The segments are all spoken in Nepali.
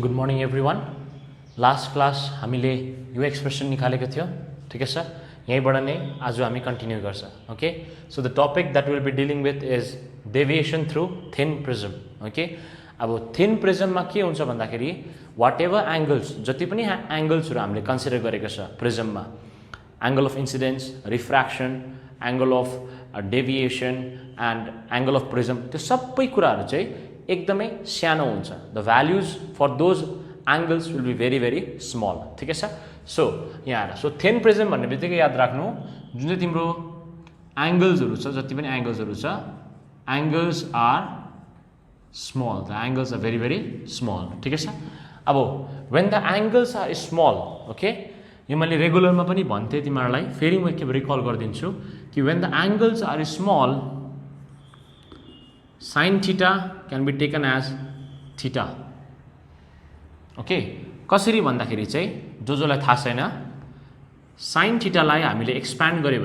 Good morning everyone. Last class हामीले यो एक्सप्रेसन निकालेको थियो, ठिकै छ। यहीँबाट नै आज हामी कन्टिन्यू गर्छ। Okay, so the topic that will be dealing with is deviation through thin prism. Okay, अब थिन प्रिजममा के हुन्छ भन्दाखेरि वाट एभर एङ्गल्स, जति पनि एङ्गल्सहरू हामीले कन्सिडर गरेको छ प्रिजममा, angle of incidence, refraction, angle of deviation and angle of prism, त्यो सबै कुराहरू चाहिँ एकदमै सानो हुन्छ। The values for those angles will be very very small, ठिकै छ। सो यहाँ आएर सो थिन प्रिजम भन्ने बित्तिकै याद राख्नु, जुन चाहिँ तिम्रो एङ्गल्सहरू छ, जति पनि एङ्गल्सहरू छ, angles are small, the angles are very very small, ठिकै छ। अब when the angles are small, okay, यो मैले रेगुलरमा पनि भन्थेँ तिमीहरूलाई, फेरि म एकखेप रिकल गरिदिन्छु कि when the angles are small sin theta can be taken as theta. ओके, कसरी भन्दाखेरि चाहिँ जसलाई थाहा छैन, sin theta लाई हामीले एक्सप्यान्ड गर्यो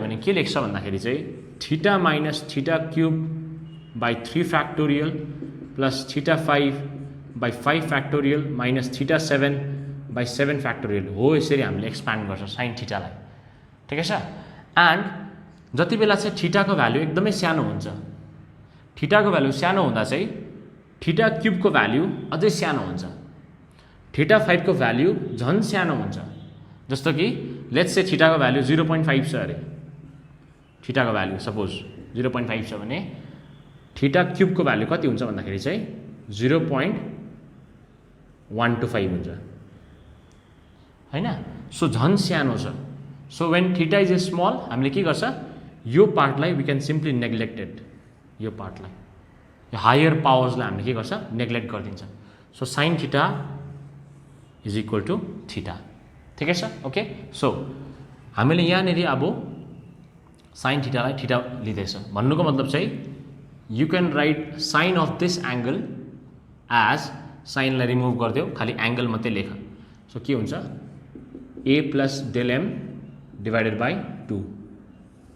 भने के लेख्छ भन्दाखेरि चाहिँ theta minus theta cube by 3 factorial plus theta 5 by 5 factorial minus theta 7 by 7 factorial हो। यसरी हामीले एक्सप्यान्ड गर्छ sin theta लाई, ठिकै छ। एन्ड जति बेला चाहिँ थीटाको भ्याल्यु एकदमै सानो हुन्छ, थीटाको भ्याल्यु सानो हुँदा चाहिँ थीटा क्युबको भ्याल्यु अझै सानो हुन्छ, थीटा 5 को भ्याल्यु झन् सानो हुन्छ। जस्तो कि लेट्स से थीटाको भ्याल्यु 0.5 छ अरे, थीटाको भ्याल्यु सपोज 0.5 छ भने थीटा क्युबको भ्याल्यु कति हुन्छ भन्दाखेरि चाहिँ 0.125 हुन्छ, हैन। सो झन् सानो छ। So when theta is a small, हामीले के गर्छ, यो पार्टलाई वी क्यान सिम्पली नेग्लेक्टेड, यो पार्टलाई, यो हायर पावर्सलाई हामीले के गर्छ, नेग्लेक्ट गरिदिन्छ। So sine theta is equal to theta, ठिकै छ। ओके, सो हामीले यहाँनिर अब साइन थीटालाई थीटा लिँदैछ भन्नुको मतलब चाहिँ you can write sine of this angle as, साइनलाई रिमुभ गरिदेऊ, खालि एङ्गल मात्रै लेख। सो के हुन्छ, A plus del M divided by 2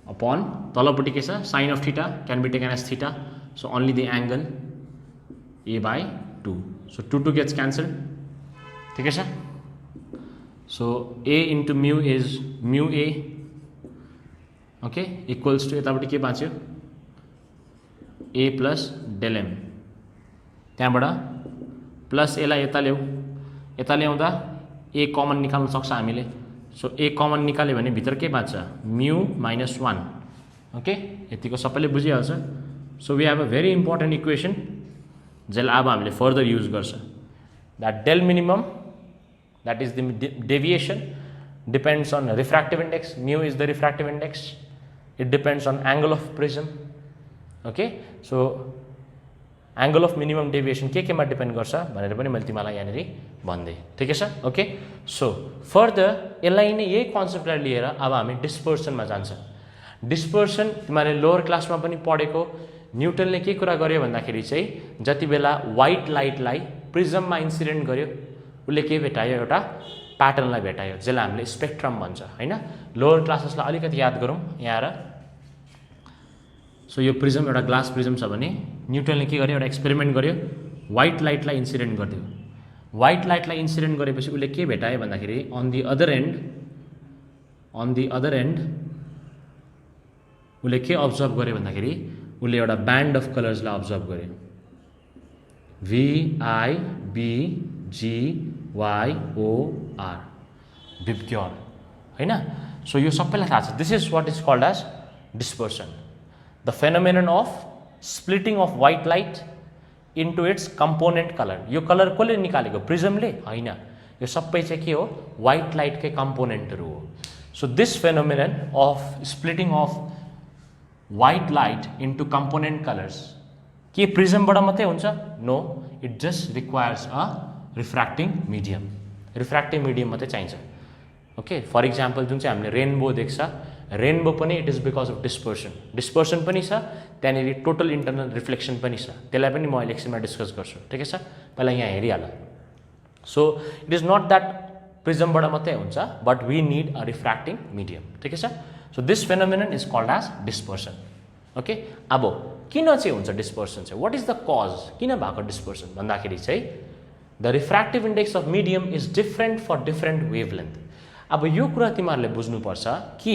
upon तलपट्टि के छ, sine of theta can be taken as theta, so only the angle A by 2, so 2 gets cancel, ठिकै छ। So A into mu is mu A, okay, equals to यतापट्टि के बाँच्यो, ए प्लस डेल एम, त्यहाँबाट प्लस एलाई यता ल्याऊ, यता ल्याउँदा ए कमन निकाल्न सक्छ हामीले। सो ए कमन निकाल्यो भने भित्र के बाँच्छ, म्यू माइनस 1, ओके, यतिको सबैले बुझिहाल्छ। So we have a very important equation जसलाई अब हामीले फर्दर युज गर्छ, that del minimum that is the deviation depends on refractive index, mu is the refractive index, it depends on angle of prism. Okay, so angle of minimum deviation केमा डिपेन्ड गर्छ भनेर पनि मैले तिमीलाई यहाँनिर भन्दै, ठिकै छ। ओके, सो फर्दर यसलाई नै यही कन्सेप्टलाई लिएर अब हामी डिस्पर्सनमा जान्छ। डिस्पर्सन तिमीहरूले लोवर क्लासमा पनि पढेको, न्युटनले के कुरा गर्यो भन्दाखेरि चाहिँ जति बेला व्हाइट लाइटलाई प्रिजममा इन्सिडेन्ट गर्यो उसले के भेटायो, एउटा प्याटर्नलाई भेटायो जसलाई हामीले स्पेक्ट्रम भन्छ, हैन। लोवर क्लासेसलाई अलिकति याद गरौँ यहाँ आएर। सो यो प्रिजम एउटा ग्लास प्रिजम छ भने न्युटनले के गर्यो, एउटा एक्सपेरिमेन्ट गर्यो, व्हाइट लाइटलाई इन्सिडेन्ट गरिदियो। व्हाइट लाइटलाई इन्सिडेन्ट गरेपछि उसले के भेटायो भन्दाखेरि अन दि अदर एन्ड उसले के अब्जर्भ गर्यो भन्दाखेरि उसले एउटा ब्यान्ड अफ कलर्सलाई अब्जर्भ गर्यो, VIBGYOR, विब्ग्योर, हैन। सो यो सबैलाई थाहा छ, this is what is called as dispersion, the phenomenon of splitting of white light into its component colour. यो कलर कसले निकालेको, प्रिजमले होइन, यो सबै चाहिँ के हो, व्हाइट लाइटकै कम्पोनेन्टहरू हो। So this phenomenon of splitting of white light into component colours के प्रिजमबाट मात्रै हुन्छ, no, it just requires a refracting medium, refracting medium मात्रै चाहिन्छ। ओके, फर इक्जाम्पल जुन चाहिँ हामीले रेनबो देख्छ, रेनबो पनि it is because of dispersion पनि छ, त्यहाँनिर टोटल इन्टरनल रिफ्लेक्सन पनि छ, त्यसलाई पनि म इलेक्सनमा डिस्कस गर्छु, ठिकै छ। पहिला यहाँ हेरिहाल। So it is not that प्रिजमबाट मात्रै हुन्छ, but we need a refracting medium, ठिकै छ। So this phenomenon is called as dispersion. Okay, अब किन चाहिँ हुन्छ डिस्पर्सन चाहिँ, व्हाट इज द कज, किन भएको डिस्पर्सन भन्दाखेरि चाहिँ the refractive index of medium is different for different wavelength. अब यो कुरा तिमीहरूले बुझ्नुपर्छ कि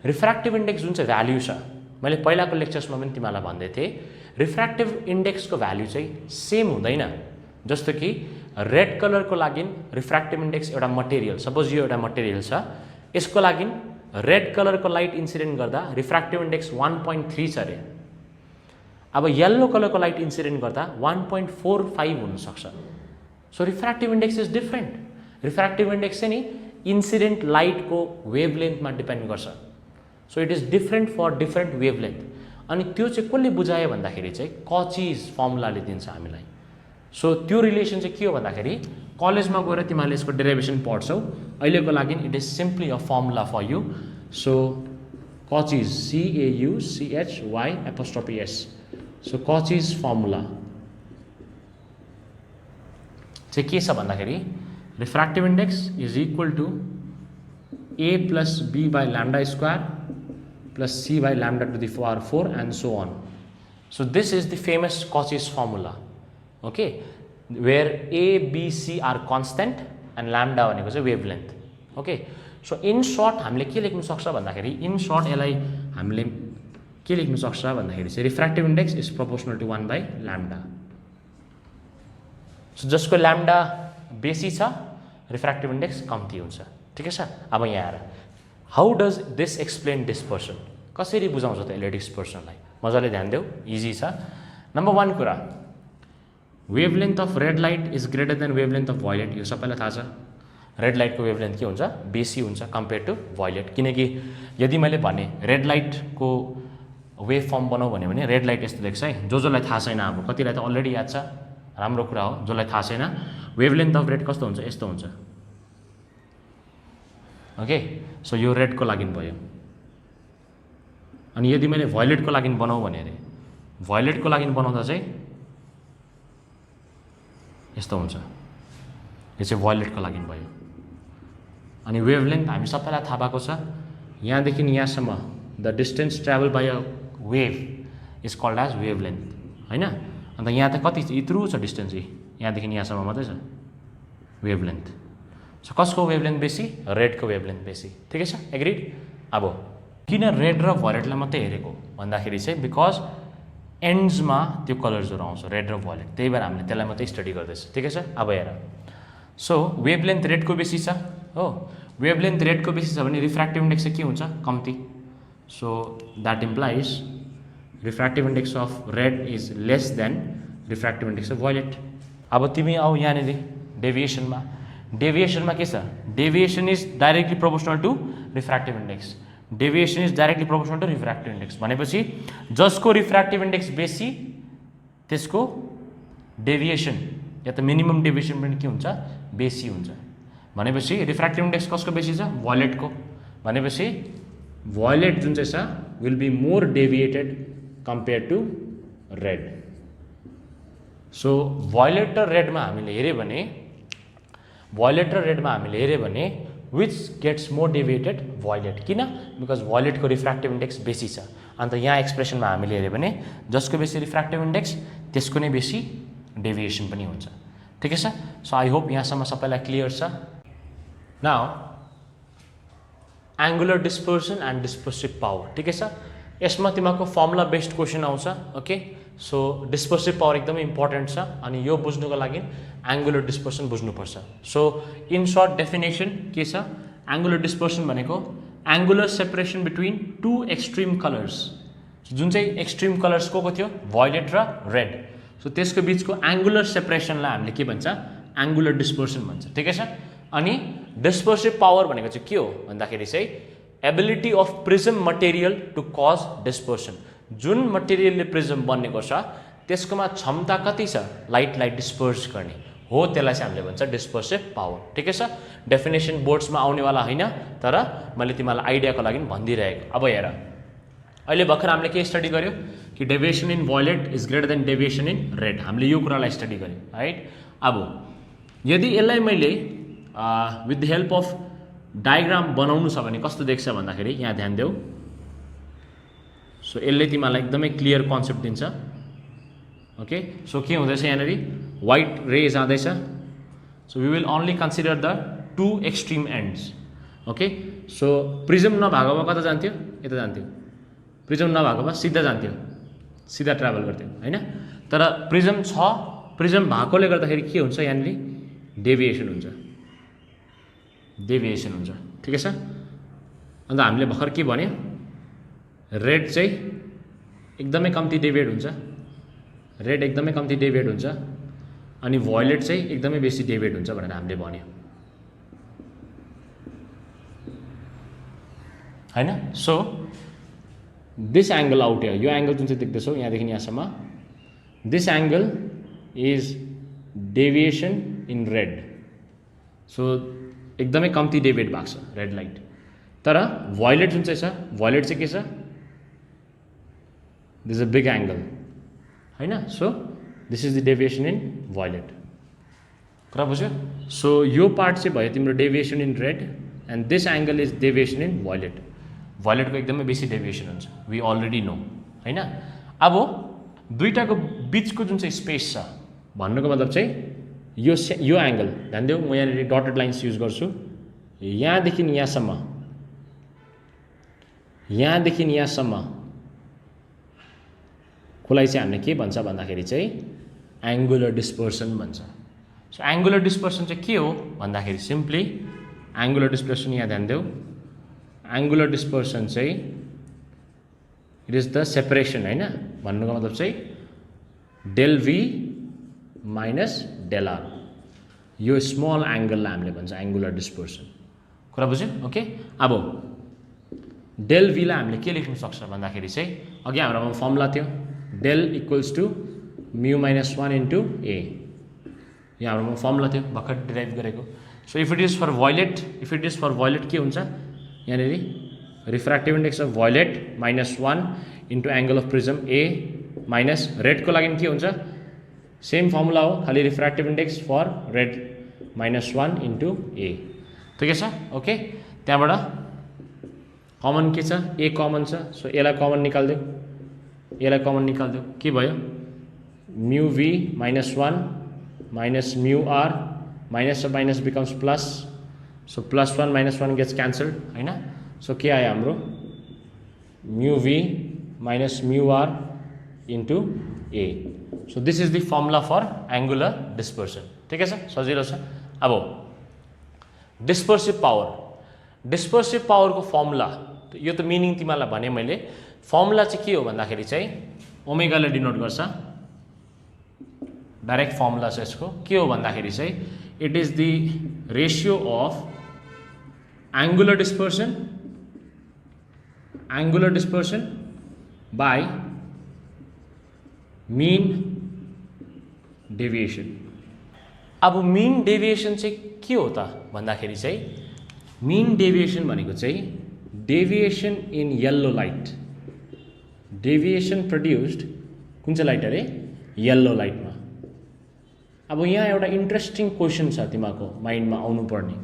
रिफ्र्याक्टिभ इन्डेक्स जुन चाहिँ भ्याल्यु छ, मैले पहिलाको लेक्चर्समा पनि तिमीहरूलाई भन्दै थिएँ, रिफ्र्याक्टिभ इन्डेक्सको भ्याल्यु चाहिँ सेम हुँदैन। जस्तो कि रेड कलरको लागि रिफ्र्याक्टिभ इन्डेक्स एउटा मटेरियल, सपोज यो एउटा मटेरियल छ, यसको लागि रेड कलरको लाइट इन्सिडेन्ट गर्दा रिफ्र्याक्टिभ इन्डेक्स 1.3 छ अरे। अब येल्लो कलरको लाइट इन्सिडेन्ट गर्दा 1.45 हुनसक्छ। So refractive index is different. Refractive index चाहिँ नि इन्सिडेन्ट लाइटको वेभलेन्थमा डिपेन्ड गर्छ। So it is different for different wavelength. अनि त्यो चाहिँ कसले बुझायो भन्दाखेरि चाहिँ कचीज फर्मुलाले दिन्छ हामीलाई। सो त्यो रिलेसन चाहिँ के हो भन्दाखेरि कलेजमा गएर तिमीहरूले यसको डेरिभेसन पढ्छौ, अहिलेको लागि it is simply a formula for you. So Cauchy's CAUCHY''S, so Cauchy's formula चाहिँ के छ भन्दाखेरि refractive index is equal to A + B/λ² + C/λ⁴ and so on. So this is the famous Cauchy's formula, okay, where A, B, C are constant and lambda भनेको चाहिँ wavelength, okay. So in short हामीले के लेख्न सक्छ भन्दाखेरि in short यसलाई हामीले के लेख्न सक्छ भन्दाखेरि चाहिँ refractive index is proportional to 1/λ। So जसको लैम्डा बेसी छ रिफ्र्याक्टिभ इन्डेक्स कम्ती हुन्छ, ठिकै छ। अब यहाँ आएर how does this explain dispersion, कसरी बुझाउँछ त यसले डिस्पर्सनलाई, मजाले ध्यान देऊ, इजी छ। नम्बर 1 कुरा, wavelength of red light is greater than wavelength of violet. यो सबैलाई थाहा छ, रेड लाइटको वेभलेन्थ के हुन्छ, बेसी हुन्छ कम्पेयर टु वायलेट। किनकि यदि मैले भने रेड लाइटको वेभ फर्म बनाऊ भने रेड लाइट यस्तो देख्छ है। जसलाई थाहा छैन, अब कतिलाई त अलरेडी याद छ, राम्रो कुरा हो। जसलाई थाहा छैन, वेभलेन्थ अफ रेड कस्तो हुन्छ, यस्तो हुन्छ, ओके। सो यो रेडको लागि भयो। अनि यदि मैले वायलेटको लागि बनाऊ भने अरे वायलेटको लागि बनाउँदा चाहिँ यस्तो हुन्छ, यो चाहिँ वायलेटको लागि भयो। अनि वेभलेन्थ हामी सबैलाई थाहा भएको छ, यहाँदेखि यहाँसम्म the distance travel by a wave is called as wavelength, होइन। अन्त यहाँ त कति यत्रो छ डिस्टेन्स, यहाँदेखि यहाँसम्म मात्रै छ वेभलेन्थ। सो कसको वेभलेन्थ बेसी, रेडको वेभलेन्थ बेसी, ठिकै छ, एग्रिड। अब किन रेड र वायलेटलाई मात्रै हेरेको भन्दाखेरि चाहिँ बिकज एन्ड्समा त्यो कलर्सहरू आउँछ, रेड र वायलेट, त्यही भएर हामीले त्यसलाई मात्रै स्टडी गर्दैछ, ठिकै छ। अब हेर, सो वेभलेन्थ रेडको बेसी छ हो, वेभलेन्थ रेडको बेसी छ भने रिफ्र्याक्टिभ इन्डेक्स चाहिँ के हुन्छ, कम्ती। So that implies refractive index of red is less than refractive index of violet. अब तिमी आऊ यहाँनिर डेभिएसनमा, डेभिएसनमा के छ, deviation is directly proportional to refractive index. Deviation is directly proportional to refractive index भनेपछि जसको रिफ्र्याक्टिभ इन्डेक्स बेसी त्यसको डेभिएसन या त मिनिमम डेभिएसन पनि के हुन्छ, बेसी हुन्छ। भनेपछि रिफ्र्याक्टिभ इन्डेक्स कसको बेसी छ, वायलेटको। भनेपछि वायलेट जुन चाहिँ छ will be more deviated compare to red. So violet र रेडमा हामीले हेऱ्यो भने, वायलेट र रेडमा हामीले हेऱ्यो भने which gets more deviated, violet. किन, बिकज वायलेटको रिफ्र्याक्टिभ इन्डेक्स बेसी छ। अन्त यहाँ एक्सप्रेसनमा हामीले हेऱ्यो भने जसको बेसी रिफ्र्याक्टिभ इन्डेक्स त्यसको नै बेसी डेभिएसन पनि हुन्छ, ठिकै छ। सो आई होप यहाँसम्म सबैलाई क्लियर छ। Now angular dispersion and dispersive power, ठिकै छ। यसमा तिमीहरूको फर्मुला बेस्ड क्वेसन आउँछ, ओके। सो डिस्पर्सिभ पावर एकदमै इम्पोर्टेन्ट छ, अनि यो बुझ्नुको लागि एङ्गुलर डिस्पर्सन बुझ्नुपर्छ। सो इन सर्ट डेफिनेसन के छ, एङ्गुलर डिस्पर्सन भनेको angular separation between two extreme colours. जुन चाहिँ एक्सट्रिम कलर्स को थियो, वायलेट र रेड। सो त्यसको बिचको एङ्गुलर सेपरेसनलाई हामीले के भन्छ, एङ्गुलर डिस्पर्सन भन्छ, ठिकै छ। अनि डिस्पर्सिभ पावर भनेको चाहिँ के हो भन्दाखेरि चाहिँ ability of prism material to cause dispersion. जुन मटेरियलले प्रिज्म बनेको छ त्यसकोमा क्षमता कति छ लाइटलाई डिस्पर्स गर्ने हो, त्यसलाई चाहिँ हामीले भन्छ डिस्पर्सिभ पावर, ठिकै छ। डेफिनेसन बोर्ड्समा आउनेवाला होइन, तर मैले तिमीलाई आइडियाको लागि भनिदिइरहेको। अब हेर, अहिले भर्खर हामीले के स्टडी गर्यो कि deviation in violet is greater than deviation in red, हामीले यो कुरालाई स्टडी गर्यो, राइट। अब यदि यसलाई मैले with the help of diagram बनाउनु छ भने कस्तो देख्छ भन्दाखेरि यहाँ ध्यान देऊ। सो यसले तिमीलाई एकदमै क्लियर कन्सेप्ट दिन्छ ओके सो के हुँदैछ यहाँनिर व्हाइट रे जाँदैछ so we will only consider the two extreme ends okay so prism नभएको भए कता जान्थ्यो यता जान्थ्यो प्रिजम नभएको भए सिधा जान्थ्यो सिधा ट्राभल गर्थ्यो हैन तर प्रिजम छ प्रिजम भएकोले गर्दाखेरि के हुन्छ यहाँनिर डेभिएसन हुन्छ ठिकै छ अन्त हामीले भर्खर के भन्यो रेड चाहिँ एकदमै कम्ती डेभिएट हुन्छ रेड एकदमै कम्ती डेभिएट हुन्छ अनि भयोलेट चाहिँ एकदमै बेसी डेभिएट हुन्छ भनेर हामीले भन्यो हैन so this angle out here यो एंगल जुन चाहिँ देख्दैछौ यहाँदेखि यहाँसम्म this angle is deviation in red so एकदमै कम्ती डेभिएट भएको छ रेड लाइट तर भयोलेट जुन चाहिँ छ भयोलेट चाहिँ के छ दिस अ बिग एंगल हैन so this is the deviation in violet कुरा बुझ्यो सो यो पार्ट चाहिँ भयो तिम्रो deviation in red and this angle is deviation in violet भयोलेटको एकदमै बेसी डेभिएसन हुन्छ वी अलरेडी नो हैन अब दुईटाको बीचको जुन चाहिँ स्पेस छ भन्नुको मतलब चाहिँ यो एंगल ध्यान देऊ म यहाँ डटेड लाइन्स युज गर्छु यहाँदेखि यहाँसम्म खोलाइ चाहिँ हामीले के भन्छ भन्दाखेरि चाहिँ एंगुलर डिस्पर्सन भन्छ सो एंगुलर डिस्पर्सन चाहिँ के हो भन्दाखेरि सिम्पली एंगुलर डिस्पर्सन यहाँ ध्यान देऊ एंगुलर डिस्पर्सन चाहिँ इट इज द सेपरेसन हैन भन्नुको मतलब चाहिँ del V minus del R यो स्मल एंगललाई हामीले भन्छ एंगुलर डिस्पर्सन कुरा बुझ्यो ओके अब डेल वीलाई हामीले के लेख्न सक्छ भन्दाखेरि चाहिँ अघि हाम्रोमा फर्मुला थियो del equals to mu minus 1 into A यहाँ हाम्रोमा फर्मुला थियो भर्खर डिराइभ गरेको so if it is for violet के हुन्छ यहाँनिर refractive index of violet -1 into angle of prism A minus रेडको लागि के हुन्छ सेम फर्मुला हो खाली refractive index for red -1 into A ठिकै छ ओके त्यहाँबाट कमन के छ ए कमन छ सो एलाई कमन निकाल्दियो के भयो mu V -1 minus mu R minus of minus becomes plus so +1 -1 gets cancelled हैन सो के आयो हाम्रो mu V minus mu R into A so this is the formula for angular dispersion ठिकै छ सजिलो छ अब डिस्पर्सिभ पावरको फर्मुला यो त मिनिङ तिमीलाई भने मैले फर्मुला चाहिँ के हो भन्दाखेरि चाहिँ ओमेगाले डिनोट गर्छ डाइरेक्ट फर्मुला छ यसको के हो भन्दाखेरि चाहिँ it is the ratio of angular dispersion by mean deviation अब मीन डेभिएसन चाहिँ के हो त भन्दाखेरि चाहिँ मीन डेभिएसन भनेको चाहिँ deviation in yellow light deviation produced कुन चाहिँ लाइट अरे येल्लो लाइटमा अब यहाँ एउटा इन्ट्रेस्टिङ क्वेसन छ तिमीको माइन्डमा आउनुपर्ने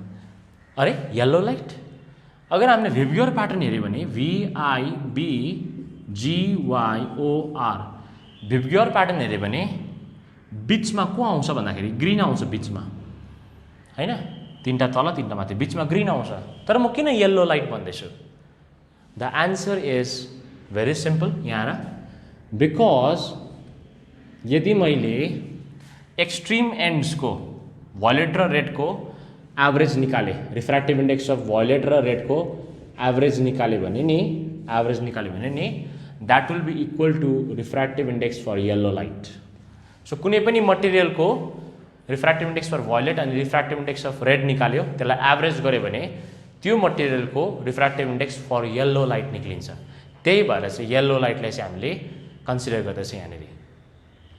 अरे येल्लो लाइट अगर हामीले भिब्ग्योर प्याटर्न हेऱ्यो भने VIBGYOR भिब्ग्योर प्याटर्न हेऱ्यो भने बीचमा को आउँछ भन्दाखेरि ग्रीन आउँछ बीचमा हैन तीनटा तल तीनटा माथि बीचमा ग्रीन आउँछ तर म किन येल्लो लाइट भन्दैछु the answer is very simple यहाँ बिकज यदि मैले एक्सट्रिम एंड्स को भयोलेट र रेड को एवरेज निकाले रिफ्र्याक्टिभ इन्डेक्स अफ भयोलेट र रेड को एवरेज निकाले भने नि that will be equal to refractive index for yellow light so कुनै पनि मटेरियल को रिफ्र्याक्टिभ इन्डेक्स फर भयोलेट अनि रिफ्र्याक्टिभ इन्डेक्स अफ रेड निकाल्यो त्यसलाई एवरेज गर्यो भने त्यो मटेरियल को refractive index for yellow light निक्लिन्छ त्यही भएर चाहिँ येल्लो लाइटलाई चाहिँ हामीले कन्सिडर गर्दैछ यहाँनिर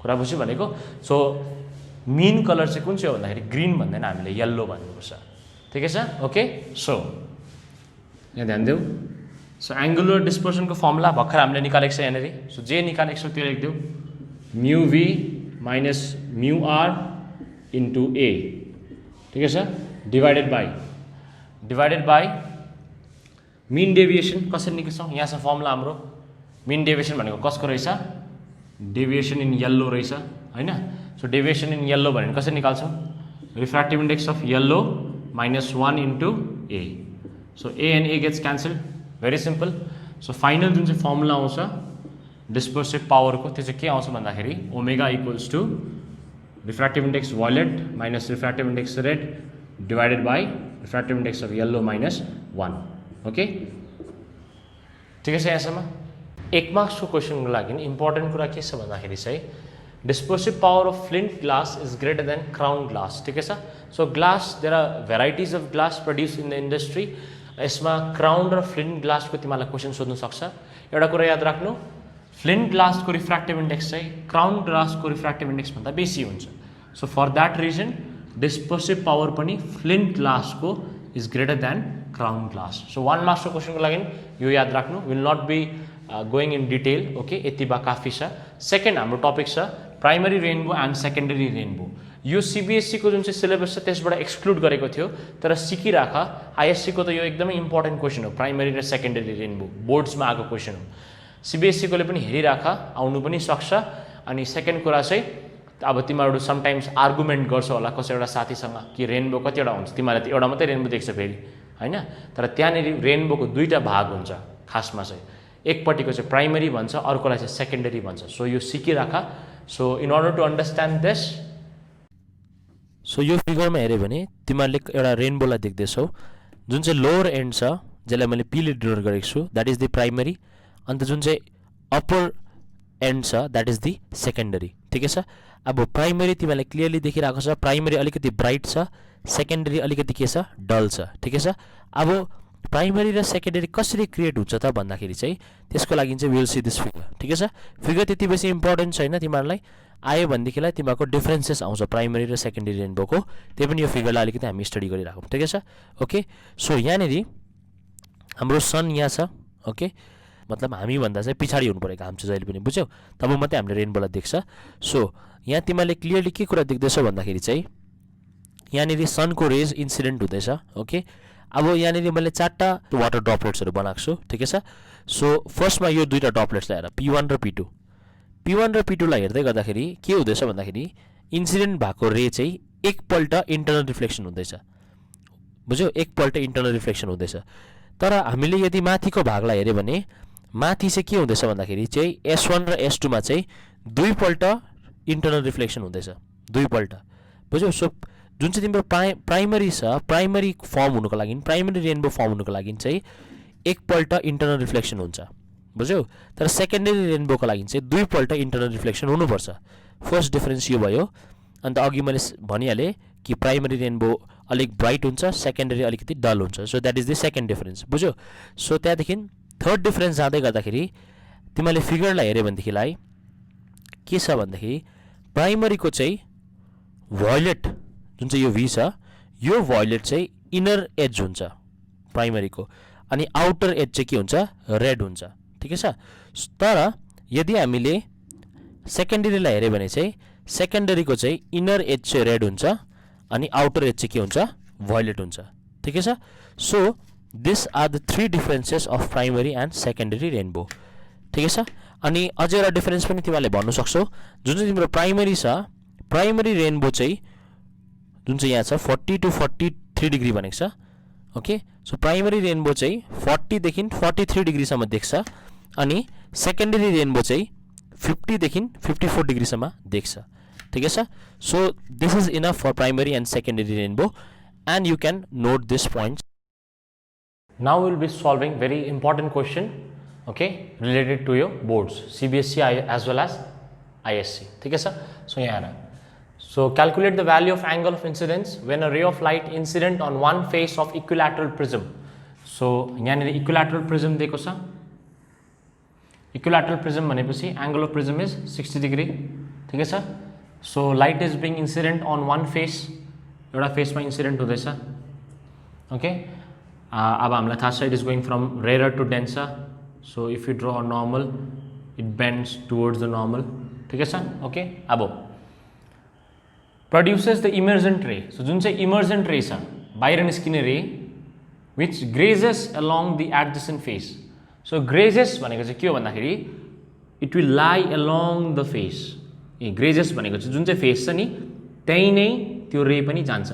कुरा बुझ्यो भनेको सो मीन कलर चाहिँ कुन चाहिँ हो भन्दाखेरि ग्रीन भन्दैन हामीले येल्लो भन्नुपर्छ ठिकै छ ओके सो यहाँ ध्यान देऊ सो एंगुलर डिस्पर्सनको फर्मुला भर्खर हामीले निकालेको छ यहाँनिर सो जे निकालेको छ त्यो लेखिदेऊ mu V minus mu R into A ठिकै छ डिवाइडेड बाई मीन डेभिएसन कसरी निकाल्छौँ यहाँ छ फर्मुला हाम्रो मिन डेभिएसन भनेको कसको रहेछ डेभिएसन इन येल्लो रहेछ हैन सो डेभिएसन इन येल्लो भने कसरी निकाल्छौं refractive index of yellow -1 into A so A and A gets cancelled very simple so final जुन चाहिँ फर्मुला आउँछ डिस्पर्सिभ पावरको त्यो चाहिँ के आउँछ भन्दाखेरि omega equals to refractive index violet minus refractive index red divided by refractive index of yellow -1 okay ठिकै छ यहाँसम्म 1 मार्क्सको क्वेसनको लागि इम्पोर्टेन्ट कुरा के छ भन्दाखेरि चाहिँ dispersive power of flint glass is greater than crown glass ठिकै छ so glass there are varieties of glass produce in the industry यसमा क्राउन र फ्लिन्ट ग्लासको तिमीलाई क्वेसन सोध्न सक्छ एउटा कुरा याद राख्नु फ्लिन्ट ग्लासको रिफ्र्याक्टिभ इन्डेक्स चाहिँ क्राउन ग्लासको रिफ्र्याक्टिभ इन्डेक्स भन्दा बेसी हुन्छ so for that reason dispersive power पनि फ्लिन्ट ग्लासको is greater than crown glass so 1 मार्क्सको क्वेसनको लागि यो याद राख्नु will not be going in detail okay यति बा काफी छ सेकेन्ड हाम्रो टपिक छ primary rainbow and secondary rainbow यो सीबीएसई को जुन चाहिँ सिलेबस छ त्यसबाट एक्सक्लुड गरेको थियो तर सिकिराख आईएससी को त यो एकदमै इम्पोर्टेन्ट क्वेसन हो प्राइमरी र सेकेन्डरी रेनबो बोर्ड्समा आएको क्वेसन हो सीबीएसई कोले पनि हेरिराख आउनु पनि सक्छ अनि सेकेन्ड कुरा चाहिँ अब तिमीहरू समटाइम्स आर्गुमेन्ट गर्छ होला कसै एउटा साथीसँग कि रेनबो कतिवटा हुन्छ तिमीहरूले त एउटा मात्रै रेनबो देख्छ फेरि हैन तर त्यहाँनेरि रेनबोको दुईटा भाग हुन्छ खासमा चाहिँ एकपट्टिको चाहिँ प्राइमरी भन्छ अर्कोलाई चाहिँ सेकेन्डरी भन्छ सो यो सिकिराख so in order to understand this so यो फिगरमा हेऱ्यो भने तिमीहरूले एउटा रेनबोलाई देख्दैछौ जुन चाहिँ लोवर एन्ड छ जसलाई मैले पीले डिनोट गरेको छु द्याट इज द प्राइमरी अन्त जुन चाहिँ अप्पर एन्ड छ द्याट इज द सेकेन्डरी ठिकै छ अब प्राइमरी तिमीलाई क्लियरली देखिरहेको छ प्राइमरी अलिकति ब्राइट छ सेकेन्डरी अलिकति के छ डल छ ठिकै छ अब प्राइमरी र सेकेन्डरी कसरी क्रिएट हुन्छ त भन्दाखेरि चाहिँ त्यसको लागि चाहिँ विल सी दिस फिगर ठिकै छ फिगर त्यति बेसी इम्पोर्टेन्ट छैन तिमीहरूलाई आयो भनेदेखिलाई तिमीहरूको डिफरेन्सेस आउँछ प्राइमरी र सेकेन्डरी रेनबोको त्यही पनि यो फिगरलाई अलिकति हामी स्टडी गरिराखौँ ठिकै छ ओके सो यहाँनिर हाम्रो सन यहाँ छ ओके मतलब हामीभन्दा चाहिँ पछाडि हुनु पऱ्यो घाम चाहिँ जहिले पनि बुझ्यौ तब मात्रै हामीले रेनबोलाई देख्छ सो यहाँ तिमीहरूले क्लियरली के कुरा देख्दैछौ भन्दाखेरि चाहिँ यहाँनिर सनको रेज इन्सिडेन्ट हुँदैछ ओके अब यहाँनिर मैले 4टा वाटर ड्रपलेट्सहरू बनाएको छु ठिकै छ सो फर्स्टमा यो दुईटा ड्रपलेट्सलाई हेर P1 र P2 P1 र P2 लाई हेर्दै गर्दाखेरि के हुँदैछ भन्दाखेरि इन्सिडेन्ट भएको रे चाहिँ एकपल्ट इन्टर्नल रिफ्लेक्सन हुँदैछ बुझ्यौ एकपल्ट इन्टर्नल रिफ्लेक्सन हुँदैछ तर हामीले यदि माथिको भागलाई हेर्यो भने माथि चाहिँ के हुँदैछ भन्दाखेरि चाहिँ S1 र S2 मा चाहिँ दुईपल्ट इन्टर्नल रिफ्लेक्सन हुँदैछ दुईपल्ट बुझ्यौ सो जुन चाहिँ तिम्रो प्राइमरी छ प्राइमरी फर्म हुनुको लागि प्राइमरी रेनबो फर्म हुनुको लागि चाहिँ एकपल्ट इन्टर्नल रिफ्लेक्सन हुन्छ बुझ्यौ तर सेकेन्डरी रेनबोको लागि चाहिँ दुईपल्ट इन्टर्नल रिफ्लेक्सन हुनुपर्छ फर्स्ट डिफरेन्स यो भयो अन्त अघि मैले भनिहालेँ कि प्राइमरी रेनबो अलिक ब्राइट हुन्छ सेकेन्डरी अलिकति डल हुन्छ so that is the second difference बुझ्यौ सो त्यहाँदेखि थर्ड डिफरेन्स जाँदै गर्दाखेरि तिमीले फिगरलाई हेऱ्यो भनेदेखिलाई के छ भन्दाखेरि प्राइमरीको चाहिँ वायलेट जुन चाहिँ यो भी छ यो वायलेट चाहिँ इनर एज हुन्छ प्राइमरीको अनि आउटर एज चाहिँ के हुन्छ रेड हुन्छ ठिकै छ तर यदि हामीले सेकेन्डरीलाई हेऱ्यो भने चाहिँ सेकेन्डरीको चाहिँ इनर एज चाहिँ रेड हुन्छ अनि आउटर एज चाहिँ के हुन्छ वायलेट हुन्छ ठिकै छ so this are the 3 differences of primary and secondary rainbow ठिकै छ अनि अझै एउटा डिफरेन्स पनि तिमीहरूले भन्नु सक्छौ जुन चाहिँ तिम्रो प्राइमरी छ प्राइमरी रेनबो चाहिँ जुन चाहिँ यहाँ छ 40 to 43 डिग्री भनेको छ ओके सो प्राइमरी रेनबो चाहिँ 40 देखि 43 डिग्रीसम्म देख्छ अनि सेकेन्डरी रेनबो चाहिँ 50 देखि 54 डिग्रीसम्म देख्छ ठिकै छ so this is enough for primary and secondary rainbow and you can note this point now will be solving very important question okay related to your boards CBSE as well as ISC ठिकै छ सो यहाँ हेर So calculate the value of angle of incidence when a ray of light incident on one face of equilateral prism. So यहाँ equilateral prism देखो सा equilateral prism भनेपछि angle of prism is 60 degree ठीक है sir so light is being incident on one face एउटा face मा incident हुँदैछ okay अब हामीलाई थाहा छ it is going from rarer to denser so if you draw a normal it bends towards the normal ठीक है सर okay अब produces the emergent ray so जुन चाहिँ emergent ray छ बाहिर निस्किने रे which grazes along the adjacent face so grazes भनेको चाहिँ के हो भन्दाखेरि it will lie along the face. Grazes भनेको चाहिँ जुन चाहिँ फेस छ नि त्यही नै त्यो रे पनि जान्छ,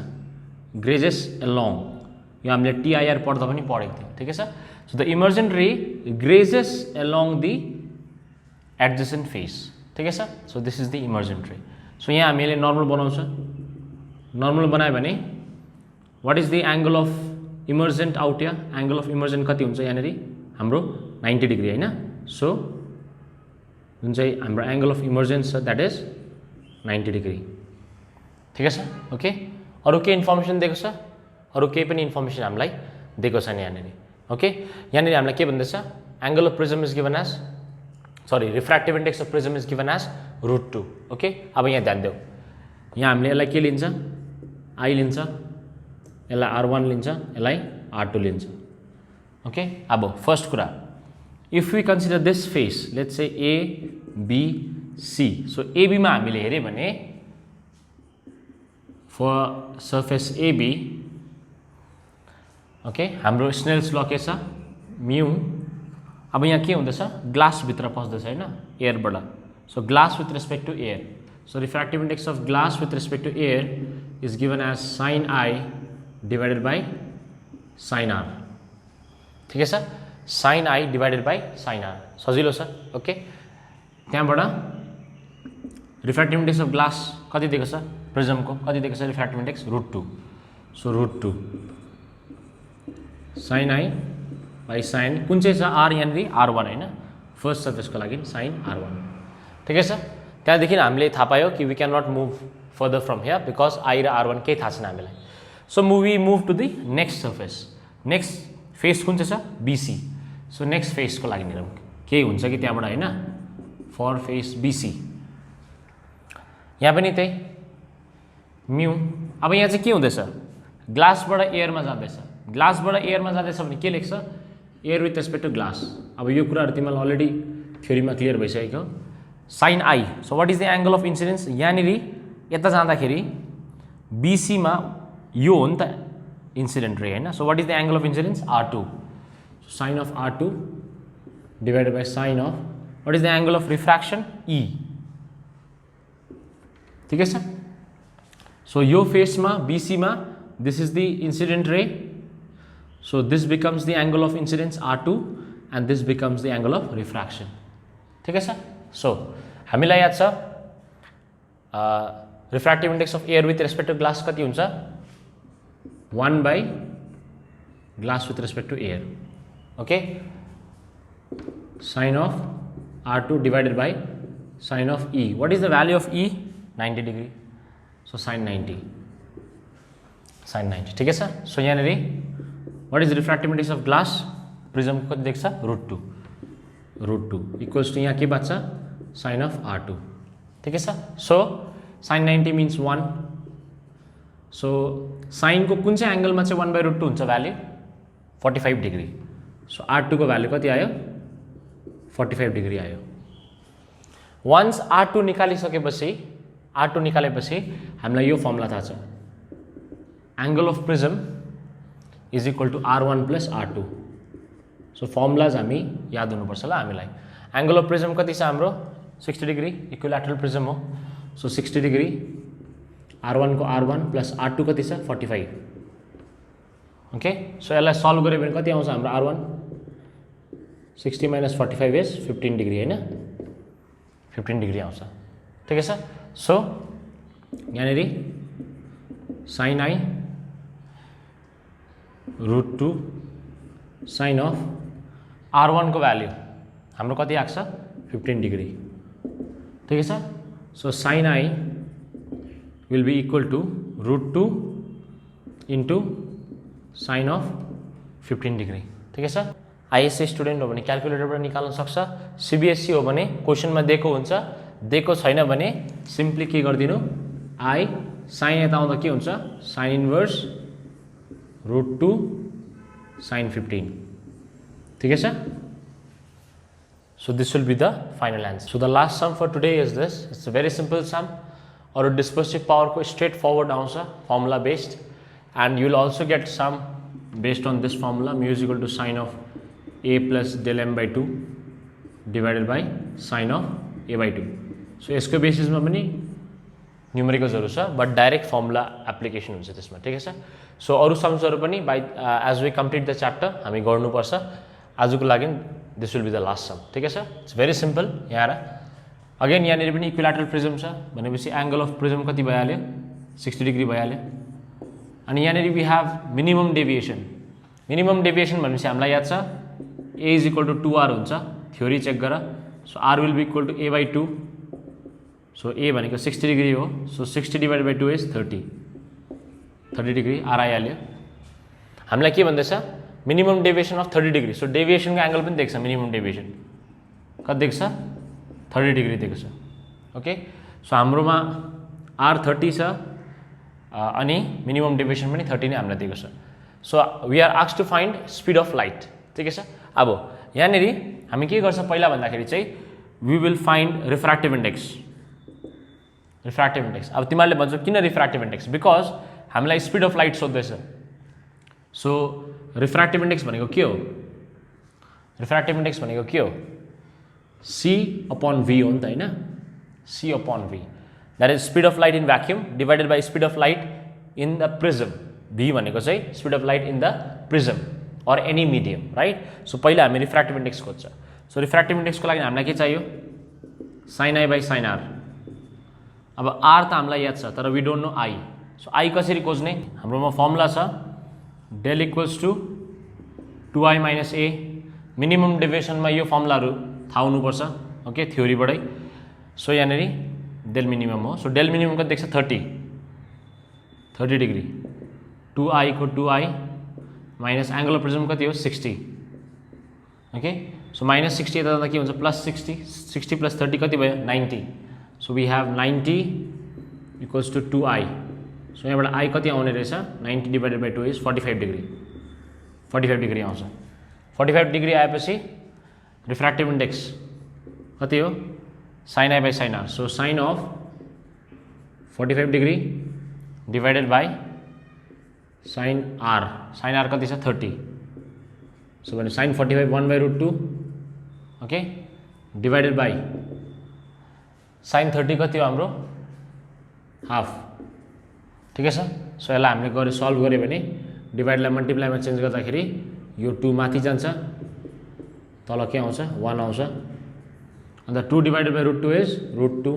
ग्रेजेस एलोङ। यो हामीले टिआइआर पढ्दा पनि पढेको थियौँ, ठिकै छ। So the emergent ray grazes along the adjacent face, ठिकै छ। So this is the emergent ray. So यहाँ हामीले नर्मल बनाउँछ, नर्मल बनायो भने what is the angle of emergent out या एङ्गल अफ इमर्जेन्ट कति हुन्छ यहाँनिर हाम्रो 90 डिग्री होइन। सो जुन चाहिँ हाम्रो एङ्गल अफ इमर्जेन्स छ द्याट इज 90 डिग्री, ठिकै छ। ओके, अरू के इन्फर्मेसन दिएको छ? अरू केही पनि इन्फर्मेसन हामीलाई दिएको छैन यहाँनिर। ओके, यहाँनिर हामीलाई के भन्दैछ? Angle of prism is given as refractive index of prism is given as √2। Okay, अब यहाँ ध्यान देऊ, यहाँ हामीले यसलाई के लिन्छ? आई लिन्छ, यसलाई R1 लिन्छ, यसलाई R2 लिन्छ। ओके, अब फर्स्ट कुरा, if we consider this face let's say ABC। So एबीमा हामीले हेऱ्यो भने फर सर्फेस AB, ओके, हाम्रो स्नेल्स ल के छ? म्यू। अब यहाँ के हुँदैछ? ग्लासभित्र पस्दैछ होइन, एयरबाट। So glass with respect to air, so refractive index of glass with respect to air is given as sin I divided by sin R, ठिकै छ। sin I divided by sin R, सजिलो छ। ओके, त्यहाँबाट रिफ्र्याक्टिभ इन्डेक्स अफ ग्लास कति दिएको छ? प्रिजमको कति दिएको छ refractive index? √2। So √2 sin I by sin कुन चाहिँ छ? R यहाँनिर R1 होइन, फर्स्ट छ त्यसको लागि sin R1, ठिकै छ। त्यहाँदेखि हामीले थाहा पायो कि we can not move further from here because I र R1 केही थाहा छैन हामीलाई। So we move to the next surface. Next face कुन चाहिँ छ? BC। सो नेक्स्ट फेसको लागि हेरौँ केही हुन्छ कि त्यहाँबाट होइन, फर फेस BC यहाँ पनि त्यही म्यू। अब यहाँ चाहिँ के हुँदैछ? ग्लासबाट एयरमा जाँदैछ, ग्लासबाट एयरमा जाँदैछ भने के लेख्छ? Air with respect to glass. अब यो कुराहरू तिमीलाई अलरेडी थ्योरीमा क्लियर भइसकेको। sin I, so what is the angle of incidence? यहाँनिर यता जाँदाखेरि BCमा यो हो नि त इन्सिडेन्ट रे होइन। So what is the angle of incidence? R2। Sine of R2 divided by sine of what is the angle of refraction? E, ठिकै छ। सो यो फेसमा BCमा this is the incident ray, so this becomes the angle of incidence R2 and this becomes the angle of refraction, ठिकै छ। सो हामीलाई याद छ refractive index of air with respect to glass कति हुन्छ? 1 by glass with respect to air. Okay, sine of R2 divided by sine of E, what is the value of E? 90 degree. So sine 90, sine 90, ठिकै छ। सो यहाँनिर what is refractive index of glass? प्रिजमको कति देख्छ? √2 इक्वल्स टु यहाँ के बाँच्छ? साइन अफ R2, ठिकै छ। So sine 90 means 1। सो साइनको कुन चाहिँ एङ्गलमा चाहिँ 1/√2 हुन्छ भ्याल्यु? 45 डिग्री। सो R2 को भ्याल्यु कति आयो? 45 डिग्री आयो। वन्स R2 निकालेपछि हामीलाई यो फर्मुला थाहा छ, angle of prism is equal to R1 plus R2। So formulas हामी याद हुनुपर्छ ल हामीलाई। एङ्गल अफ प्रिजम कति छ हाम्रो? 60 डिग्री, इक्विल्याटरल प्रिजम हो। सो 60 डिग्री, R1 को R1 प्लस R2 कति छ? 45। ओके, सो यसलाई सल्भ गऱ्यो भने कति आउँछ हाम्रो R1? 60 माइनस 45 इज 15 डिग्री होइन, 15 डिग्री आउँछ, ठिकै छ। सो यहाँनिर sign I √2 sign of R1 को भ्याल्यु हाम्रो कति आएको छ? 15 डिग्री, ठिकै छ। So sine I will be equal to √2 into sine of 15 degree, ठिकै छ। आइएससी स्टुडेन्ट हो भने क्यालकुलेटरबाट निकाल्न सक्छ। CBSE हो भने क्वेसनमा दिएको हुन्छ, दिएको छैन भने सिम्पली के गरिदिनु? आई साइन यता आउँदा के हुन्छ? साइन इन्भर्स √2 साइन 15, ठिकै छ। So this will be the final answer. So the last sum for today is this. It's a very simple sum. और dispersive power को straightforward आउँछ formula based, and you will also get sum based on this formula, mu is equal to sine of a plus del m by 2 divided by sine of a/2। So यसको बेसिसमा पनि न्युमेरिकल्सहरू छ, बट डाइरेक्ट फर्मुला एप्लिकेसन हुन्छ त्यसमा, ठिकै छ। सो अरू सम्सहरू पनि by as we complete the chapter हामी गर्नुपर्छ। आजको लागि this will be the last sum, ठिकै छ। It's very simple. यहाँ अगेन यहाँनिर पनि इक्विल्याटरल प्रिजम छ भनेपछि एङ्गल अफ प्रिजम कति भइहाल्यो, 60 डिग्री भइहाल्यो। अनि यहाँनिर we have minimum deviation. Minimum deviation भनेपछि हामीलाई याद छ a is equal to 2r हुन्छ, थ्योरी चेक गर। So r will be equal to a/2। So a भनेको 60 डिग्री हो, so 60 divided by 2 is 30 degree r आइहाल्यो। हामीलाई के भन्दैछ, minimum deviation of 30 degree. So डेभिएसनको एङ्गल पनि देख्छ, मिनिमम डेभिएसन कति देख्छ, 30 डिग्री दिएको छ, ओके। सो हाम्रोमा r 30 छ अनि मिनिमम डेभिएसन पनि 30 नै हामीलाई दिएको छ। So we are asked to find speed of light, ठिकै छ। अब यहाँनिर हामी के गर्छ पहिला भन्दाखेरि चाहिँ we will find refractive index. Refractive index, अब तिमीहरूले भन्छौ किन रिफ्र्याक्टिभ इन्डेक्स, बिकज हामीलाई स्पिड अफ लाइट सोध्दैछ। सो रिफ्र्याक्टिभ इन्डेक्स भनेको के हो, रिफ्र्याक्टिभ इन्डेक्स भनेको के हो, c/v हो नि त, होइन, c/v, that is speed of light in vacuum divided by speed of light in the prism. v भनेको चाहिँ speed of light in the prism or any medium, right. So पहिला हामी रिफ्र्याक्टिभ इन्डेक्स खोज्छ। सो रिफ्र्याक्टिभ इन्डेक्सको लागि हामीलाई के चाहियो, sin i by sin r। अब r त हामीलाई याद छ तर we don't know i। So i कसरी खोज्ने, हाम्रोमा फर्मुला छ del equals to 2i minus a। Minimum डेभिएसनमा यो फर्मुलाहरू थाहा हुनुपर्छ, ओके, थ्योरीबाटै। सो यहाँनिर डेल मिनिमम हो। सो डेल मिनिमम कति देख्छ, 30 डिग्री। 2i को 2i minus angle of prism कति हो, 60, ओके। सो माइनस 60 यता जाँदा के हुन्छ, प्लस 60 प्लस 30 कति भयो, 90। So we have 90 equals to 2i। So यहाँबाट i कति आउने रहेछ, 90 divided by 2 is 45 degree. 45 degree आउँछ। 45 डिग्री आएपछि रिफ्र्याक्टिभ इन्डेक्स कति हो, sin i by sin r। So sine of 45 degree divided by sin r। sin r कति छ, 30। सो भने sin 45 1/√2, okay, divided by sin 30 कति हो हाम्रो, हाफ, ठिकै छ। सो यसलाई हामीले गरे सल्भ गऱ्यो भने डिभाइडलाई मल्टिप्लाईमा चेन्ज गर्दाखेरि यो 2 माथि जान्छ, तल के आउँछ, 1 आउँछ। अन्त 2 डिभाइडेड बाई √2 इज √2,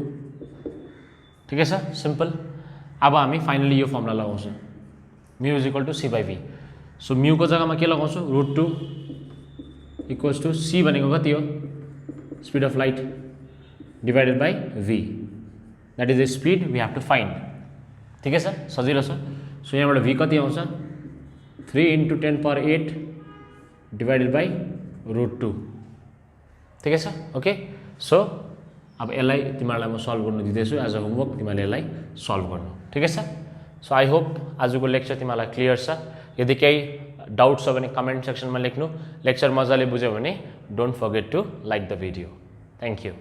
ठिकै छ, सिम्पल। अब हामी फाइनली यो फर्मुला लगाउँछौँ, mu is equal to c/v। So म्यूको जग्गामा के लगाउँछु, √2 इक्वल्स टु c भनेको कति हो, speed of light divided by v, that is the speed we have to find, ठिकै छ, सजिलो छ। सो यहाँबाट v कति आउँछ, 3 × 10⁸ डिभाइडेड बाई √2, ठिकै छ, ओके। सो अब यसलाई तिमीहरूलाई म सल्भ गर्नु दिँदैछु एज अ होमवर्क, तिमीहरूले यसलाई सल्भ गर्नु, ठिकै छ। सो आई होप आजको लेक्चर तिमीहरूलाई क्लियर छ। यदि केही डाउट छ भने कमेन्ट सेक्सनमा लेख्नु। लेक्चर मजाले बुझ्यौ भने don't forget to like the video. Thank you.